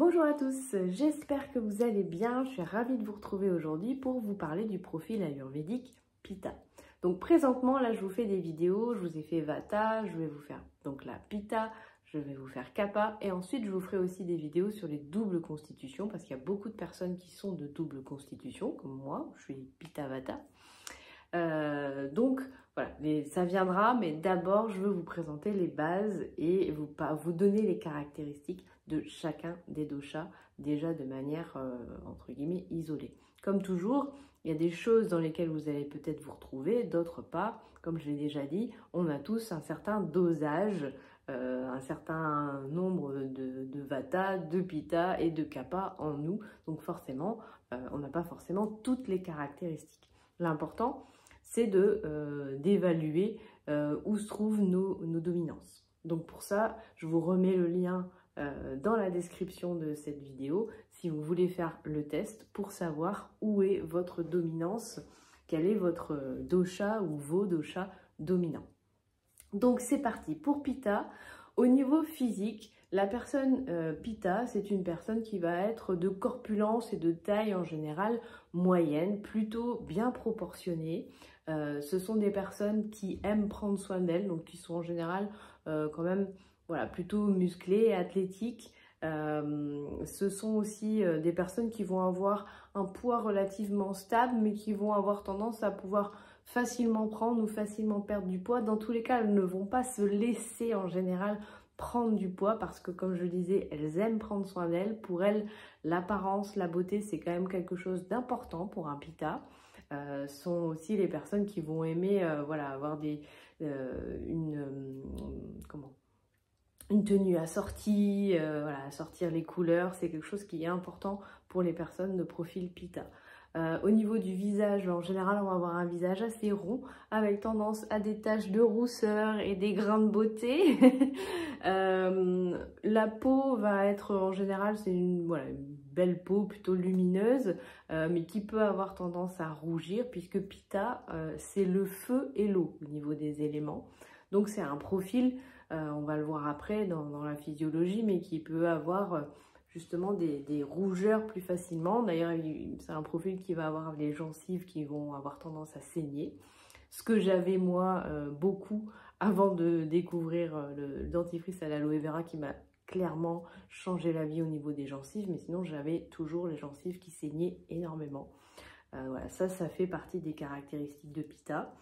Bonjour à tous, j'espère que vous allez bien. Je suis ravie de vous retrouver aujourd'hui pour vous parler du profil ayurvédique Pitta. Donc présentement, là, je vous fais des vidéos, je vous ai fait Vata, je vais vous faire donc la Pitta, je vais vous faire Kapha et ensuite je vous ferai aussi des vidéos sur les doubles constitutions parce qu'il y a beaucoup de personnes qui sont de double constitution, comme moi, je suis Pitta Vata. Donc voilà, ça viendra, mais d'abord je veux vous présenter les bases et vous donner les caractéristiques de chacun des doshas, déjà de manière entre guillemets isolée. Comme toujours, il y a des choses dans lesquelles vous allez peut-être vous retrouver, d'autres pas. Comme je l'ai déjà dit, on a tous un certain dosage, un certain nombre de vata, de pitta et de kapha en nous. Donc forcément, on n'a pas forcément toutes les caractéristiques. L'important, c'est d'évaluer où se trouvent nos dominances. Donc pour ça, je vous remets le lien dans la description de cette vidéo si vous voulez faire le test pour savoir où est votre dominance, quel est votre dosha ou vos doshas dominants. Donc c'est parti pour Pitta. Au niveau physique, la personne Pitta, c'est une personne qui va être de corpulence et de taille en général moyenne, plutôt bien proportionnée. Ce sont des personnes qui aiment prendre soin d'elles, donc qui sont en général quand même voilà, plutôt musclées et athlétiques. Ce sont aussi des personnes qui vont avoir un poids relativement stable, mais qui vont avoir tendance à pouvoir facilement prendre ou facilement perdre du poids. Dans tous les cas, elles ne vont pas se laisser en général prendre du poids parce que, comme je le disais, elles aiment prendre soin d'elles. Pour elles, l'apparence, la beauté, c'est quand même quelque chose d'important pour un Pitta. Sont aussi les personnes qui vont aimer voilà, avoir une tenue assortie, voilà, assortir les couleurs. C'est quelque chose qui est important pour les personnes de profil Pitta. Au niveau du visage, en général, on va avoir un visage assez rond, avec tendance à des taches de rousseur et des grains de beauté. La peau va être, en général, c'est une belle peau plutôt lumineuse, mais qui peut avoir tendance à rougir, puisque Pitta, c'est le feu et l'eau au niveau des éléments. Donc c'est un profil, on va le voir après dans la physiologie, mais qui peut avoir justement des rougeurs plus facilement. D'ailleurs, c'est un profil qui va avoir les gencives qui vont avoir tendance à saigner. Ce que j'avais moi beaucoup avant de découvrir le dentifrice à l'aloe vera qui m'a clairement changé la vie au niveau des gencives. Mais sinon, j'avais toujours les gencives qui saignaient énormément. Voilà, ça fait partie des caractéristiques de Pitta.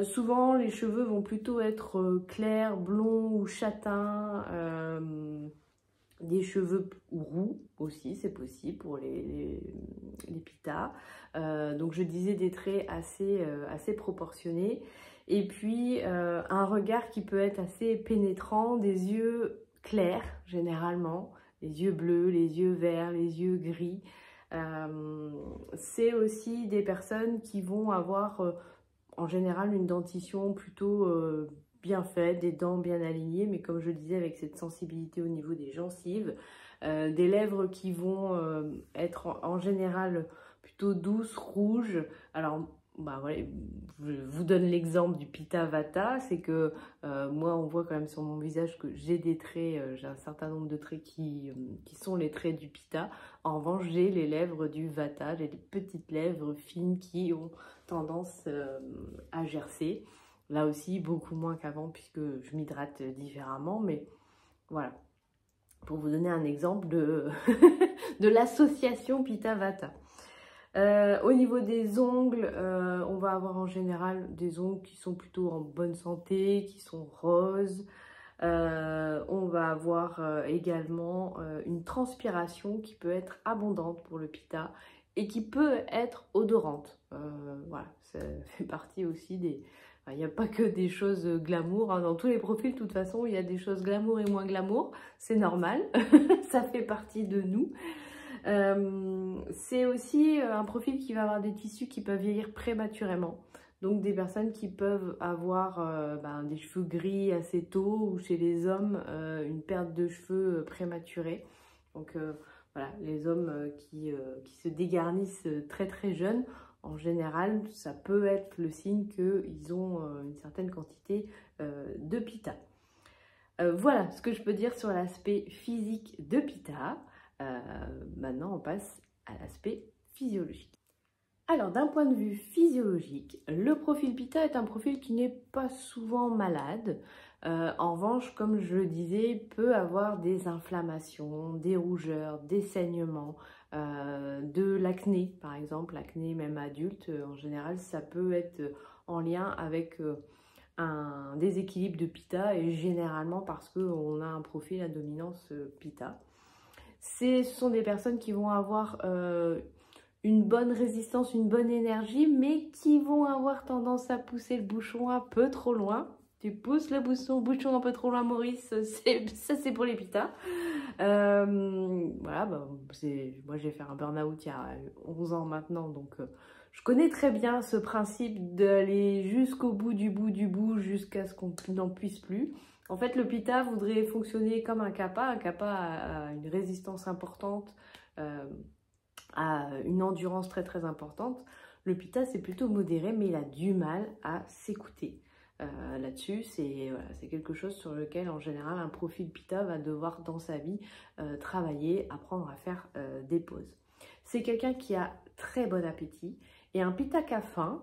Souvent, les cheveux vont plutôt être clairs, blonds ou châtains. Des cheveux roux aussi, c'est possible pour les Pitta. Donc je disais des traits assez proportionnés. Et puis un regard qui peut être assez pénétrant, des yeux clairs généralement, les yeux bleus, les yeux verts, les yeux gris. C'est aussi des personnes qui vont avoir en général une dentition plutôt bien faite, des dents bien alignées, mais comme je le disais, avec cette sensibilité au niveau des gencives, des lèvres qui vont être en général plutôt douces, rouges. Alors, bah, voilà, je vous donne l'exemple du Pitta Vata, c'est que moi, on voit quand même sur mon visage que j'ai des traits, j'ai un certain nombre de traits qui sont les traits du Pitta. En revanche, j'ai les lèvres du Vata, j'ai des petites lèvres fines qui ont tendance à gercer. Là aussi, beaucoup moins qu'avant puisque je m'hydrate différemment, mais voilà. Pour vous donner un exemple de, de l'association Pitta-Vata. Au niveau des ongles, on va avoir en général des ongles qui sont plutôt en bonne santé, qui sont roses. On va avoir également une transpiration qui peut être abondante pour le Pitta et qui peut être odorante. Voilà, ça fait partie aussi des... Enfin, il n'y a pas que des choses glamour, hein. Dans tous les profils, de toute façon, il y a des choses glamour et moins glamour. C'est normal, ça fait partie de nous. C'est aussi un profil qui va avoir des tissus qui peuvent vieillir prématurément. Donc des personnes qui peuvent avoir des cheveux gris assez tôt ou chez les hommes une perte de cheveux prématurée. Donc voilà, les hommes qui se dégarnissent très très jeunes, en général, ça peut être le signe qu'ils ont une certaine quantité de Pitta. Voilà ce que je peux dire sur l'aspect physique de Pitta. Maintenant, on passe à l'aspect physiologique. Alors, d'un point de vue physiologique, le profil Pitta est un profil qui n'est pas souvent malade. En revanche, comme je le disais, peut avoir des inflammations, des rougeurs, des saignements, de l'acné, par exemple. L'acné même adulte, en général, ça peut être en lien avec un déséquilibre de Pitta et généralement parce qu'on a un profil à dominance Pitta. Ce sont des personnes qui vont avoir une bonne résistance, une bonne énergie, mais qui vont avoir tendance à pousser le bouchon un peu trop loin. Tu pousses le bouchon un peu trop loin, Maurice, ça c'est pour les Pitta. Voilà, bah, moi j'ai fait un burn-out il y a 11 ans maintenant, donc je connais très bien ce principe d'aller jusqu'au bout du bout, jusqu'à ce qu'on n'en puisse plus. En fait, le Pitta voudrait fonctionner comme un Kapha. Un Kapha a une résistance importante, a une endurance très très importante. Le Pitta, c'est plutôt modéré, mais il a du mal à s'écouter. Là-dessus, c'est quelque chose sur lequel, en général, un profil Pitta va devoir, dans sa vie, travailler, apprendre à faire des pauses. C'est quelqu'un qui a très bon appétit, et un Pitta qui a faim,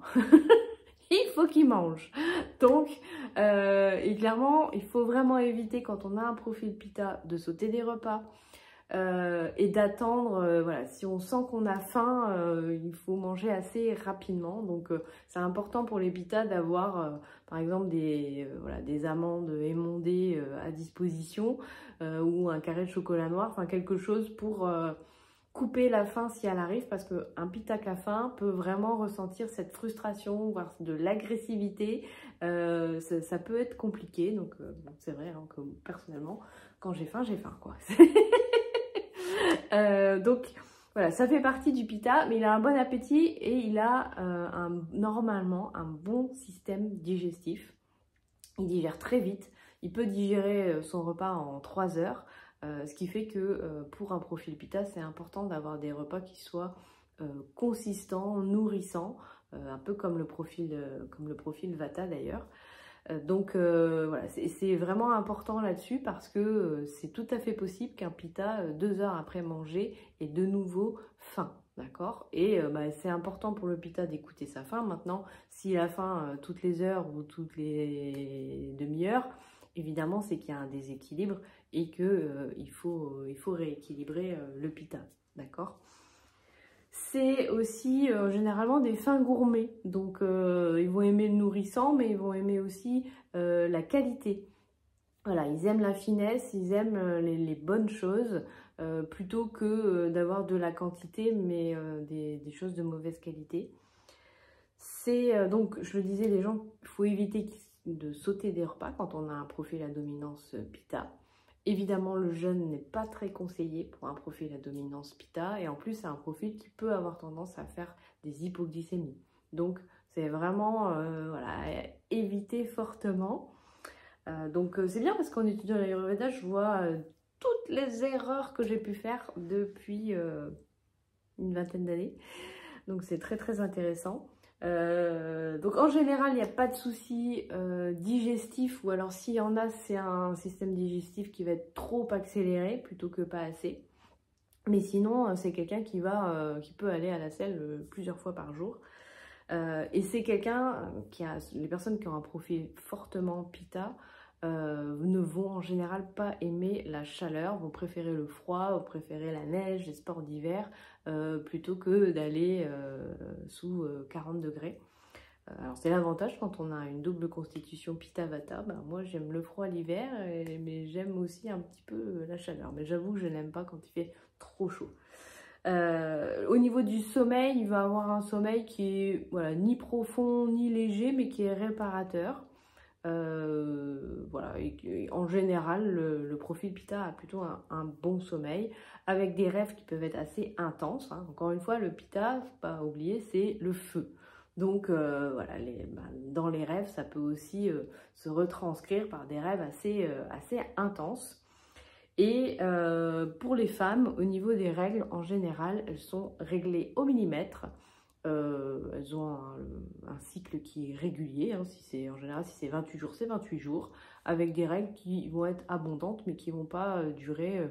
il faut qu'il mange. Donc, et clairement, il faut vraiment éviter, quand on a un profil Pitta, de sauter des repas, et d'attendre, voilà, si on sent qu'on a faim, il faut manger assez rapidement. Donc c'est important pour les Pitta d'avoir par exemple des amandes émondées à disposition, ou un carré de chocolat noir, enfin quelque chose pour couper la faim si elle arrive, parce qu'un Pitta qui a faim peut vraiment ressentir cette frustration, voire de l'agressivité. Ça peut être compliqué, donc bon, c'est vrai hein, que personnellement, quand j'ai faim, quoi. Donc voilà, ça fait partie du Pitta, mais il a un bon appétit et il a normalement un bon système digestif. Il digère très vite, il peut digérer son repas en 3 heures, ce qui fait que pour un profil Pitta, c'est important d'avoir des repas qui soient consistants, nourrissants, un peu comme le profil Vata d'ailleurs. Donc voilà, c'est vraiment important là-dessus, parce que c'est tout à fait possible qu'un Pitta, 2 heures après manger, ait de nouveau faim, d'accord? Et c'est important pour le Pitta d'écouter sa faim. Maintenant, s'il a faim toutes les heures ou toutes les demi-heures, évidemment, c'est qu'il y a un déséquilibre et qu'il faut rééquilibrer le Pitta, d'accord? C'est aussi généralement des fins gourmets, donc ils vont aimer le nourrissant, mais ils vont aimer aussi la qualité. Voilà, ils aiment la finesse, ils aiment les bonnes choses, plutôt que d'avoir de la quantité, mais des choses de mauvaise qualité. C'est donc, je le disais, les gens, il faut éviter de sauter des repas quand on a un profil à dominance Pitta. Évidemment, le jeûne n'est pas très conseillé pour un profil à dominance Pitta, et en plus, c'est un profil qui peut avoir tendance à faire des hypoglycémies. Donc, c'est vraiment voilà, éviter fortement. Donc, c'est bien parce qu'en étudiant l'Ayurveda, je vois toutes les erreurs que j'ai pu faire depuis une vingtaine d'années. Donc, c'est très très intéressant. Donc en général, il n'y a pas de souci digestif, ou alors s'il y en a, c'est un système digestif qui va être trop accéléré plutôt que pas assez. Mais sinon, c'est quelqu'un qui peut aller à la selle plusieurs fois par jour. Et c'est quelqu'un les personnes qui ont un profil fortement Pitta ne vont en général pas aimer la chaleur, vont préférer le froid, vont préférer la neige, les sports d'hiver, plutôt que d'aller sous 40 degrés. Alors c'est l'avantage quand on a une double constitution Pitta-Vata. Ben, moi j'aime le froid l'hiver, mais j'aime aussi un petit peu la chaleur. Mais j'avoue que je n'aime pas quand il fait trop chaud. Au niveau du sommeil, il va avoir un sommeil qui est voilà, ni profond ni léger, mais qui est réparateur. Voilà, et en général, le profil Pitta a plutôt un bon sommeil, avec des rêves qui peuvent être assez intenses. Hein. Encore une fois, le Pitta, faut pas oublier, c'est le feu. Donc voilà, dans les rêves, ça peut aussi se retranscrire par des rêves assez intenses. Et pour les femmes, au niveau des règles, en général, elles sont réglées au millimètre. Elles ont un cycle qui est régulier, hein, en général si c'est 28 jours, c'est 28 jours, avec des règles qui vont être abondantes mais qui vont pas durer,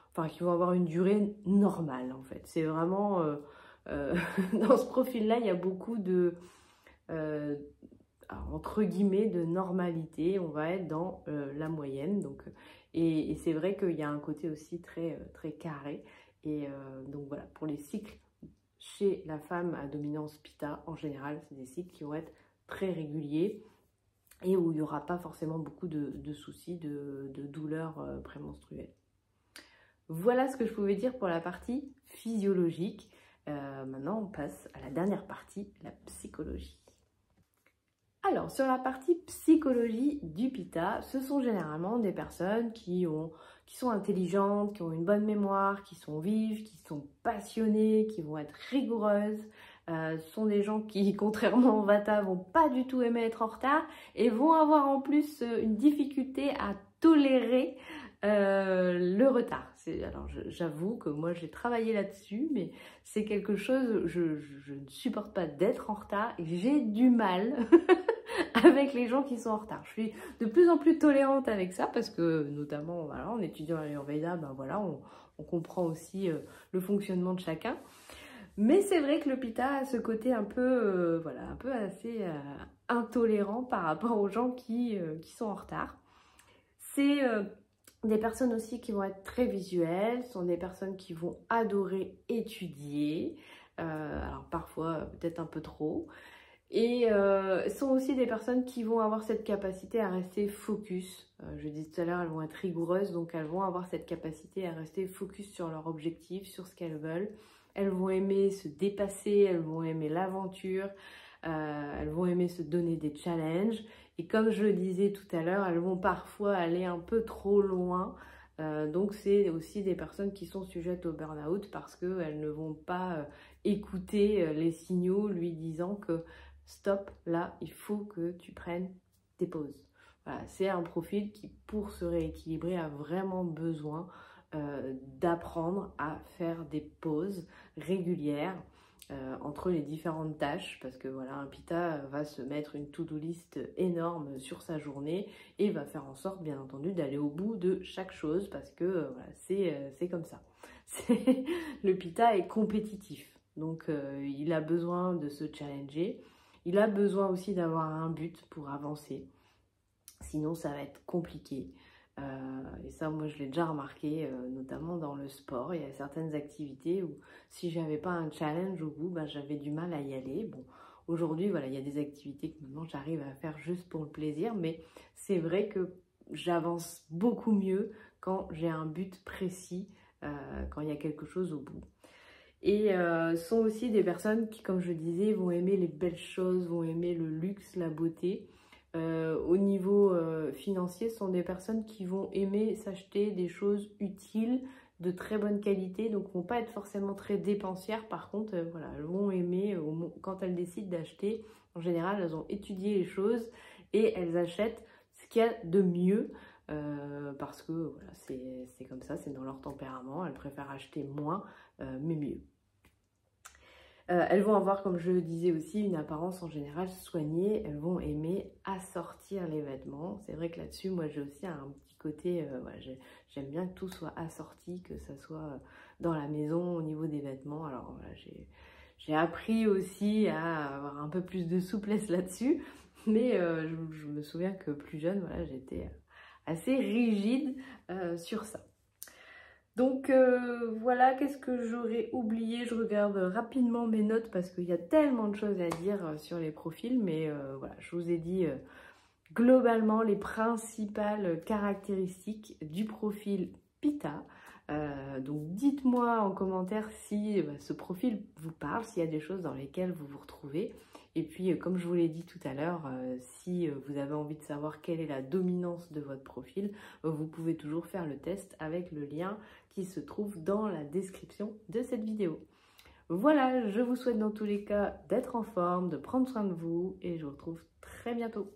enfin qui vont avoir une durée normale en fait. C'est vraiment, dans ce profil-là, il y a beaucoup de, entre guillemets, de normalité, on va être dans la moyenne, donc, et c'est vrai qu'il y a un côté aussi très, très carré, et donc voilà, pour les cycles, chez la femme à dominance Pitta, en général, c'est des cycles qui vont être très réguliers et où il n'y aura pas forcément beaucoup de soucis, de douleurs prémenstruelles. Voilà ce que je pouvais dire pour la partie physiologique. Maintenant, on passe à la dernière partie, la psychologie. Alors, sur la partie psychologie du Pitta, ce sont généralement des personnes qui sont intelligentes, qui ont une bonne mémoire, qui sont vives, qui sont passionnées, qui vont être rigoureuses. Ce sont des gens qui, contrairement au Vata, vont pas du tout aimer être en retard et vont avoir en plus une difficulté à tolérer le retard. Alors j'avoue que moi j'ai travaillé là-dessus, mais c'est quelque chose, je ne supporte pas d'être en retard et j'ai du mal avec les gens qui sont en retard. Je suis de plus en plus tolérante avec ça parce que notamment voilà, en étudiant l'Ayurveda, ben voilà, on comprend aussi le fonctionnement de chacun. Mais c'est vrai que le Pitta a ce côté un peu, voilà, un peu assez intolérant par rapport aux gens qui sont en retard. C'est des personnes aussi qui vont être très visuelles, sont des personnes qui vont adorer étudier, alors parfois peut-être un peu trop, et sont aussi des personnes qui vont avoir cette capacité à rester focus. Je disais tout à l'heure, elles vont être rigoureuses, donc elles vont avoir cette capacité à rester focus sur leur objectif, sur ce qu'elles veulent. Elles vont aimer se dépasser, elles vont aimer l'aventure, elles vont aimer se donner des challenges. Et comme je le disais tout à l'heure, elles vont parfois aller un peu trop loin. Donc c'est aussi des personnes qui sont sujettes au burn-out parce qu'elles ne vont pas écouter les signaux lui disant que stop, là, il faut que tu prennes tes pauses. Voilà, c'est un profil qui, pour se rééquilibrer, a vraiment besoin d'apprendre à faire des pauses régulières entre les différentes tâches, parce que voilà, un Pitta va se mettre une to-do list énorme sur sa journée et va faire en sorte, bien entendu, d'aller au bout de chaque chose, parce que voilà, c'est comme ça. Le Pitta est compétitif, donc il a besoin de se challenger, il a besoin aussi d'avoir un but pour avancer, sinon ça va être compliqué. Et ça, moi, je l'ai déjà remarqué, notamment dans le sport. Il y a certaines activités où si j'avais pas un challenge au bout, ben, j'avais du mal à y aller. Bon, aujourd'hui, voilà, il y a des activités que maintenant j'arrive à faire juste pour le plaisir, mais c'est vrai que j'avance beaucoup mieux quand j'ai un but précis, quand il y a quelque chose au bout. Et sont aussi des personnes qui, comme je disais, vont aimer les belles choses, vont aimer le luxe, la beauté. Au niveau financier, ce sont des personnes qui vont aimer s'acheter des choses utiles, de très bonne qualité, donc vont pas être forcément très dépensières. Par contre, voilà, elles vont aimer, quand elles décident d'acheter, en général, elles ont étudié les choses et elles achètent ce qu'il y a de mieux, parce que voilà, c'est comme ça, c'est dans leur tempérament, elles préfèrent acheter moins, mais mieux. Elles vont avoir, comme je le disais aussi, une apparence en général soignée. Elles vont aimer assortir les vêtements. C'est vrai que là-dessus, moi, j'ai aussi un petit côté... voilà, j'aime bien que tout soit assorti, que ça soit dans la maison, au niveau des vêtements. Alors, voilà, j'ai appris aussi à avoir un peu plus de souplesse là-dessus. Mais je me souviens que plus jeune, voilà, j'étais assez rigide sur ça. Donc voilà, qu'est-ce que j'aurais oublié? Je regarde rapidement mes notes parce qu'il y a tellement de choses à dire sur les profils, mais voilà, je vous ai dit globalement les principales caractéristiques du profil Pitta. Donc dites-moi en commentaire si ce profil vous parle, s'il y a des choses dans lesquelles vous vous retrouvez. Et puis, comme je vous l'ai dit tout à l'heure, si vous avez envie de savoir quelle est la dominance de votre profil, vous pouvez toujours faire le test avec le lien qui se trouve dans la description de cette vidéo. Voilà, je vous souhaite dans tous les cas d'être en forme, de prendre soin de vous et je vous retrouve très bientôt.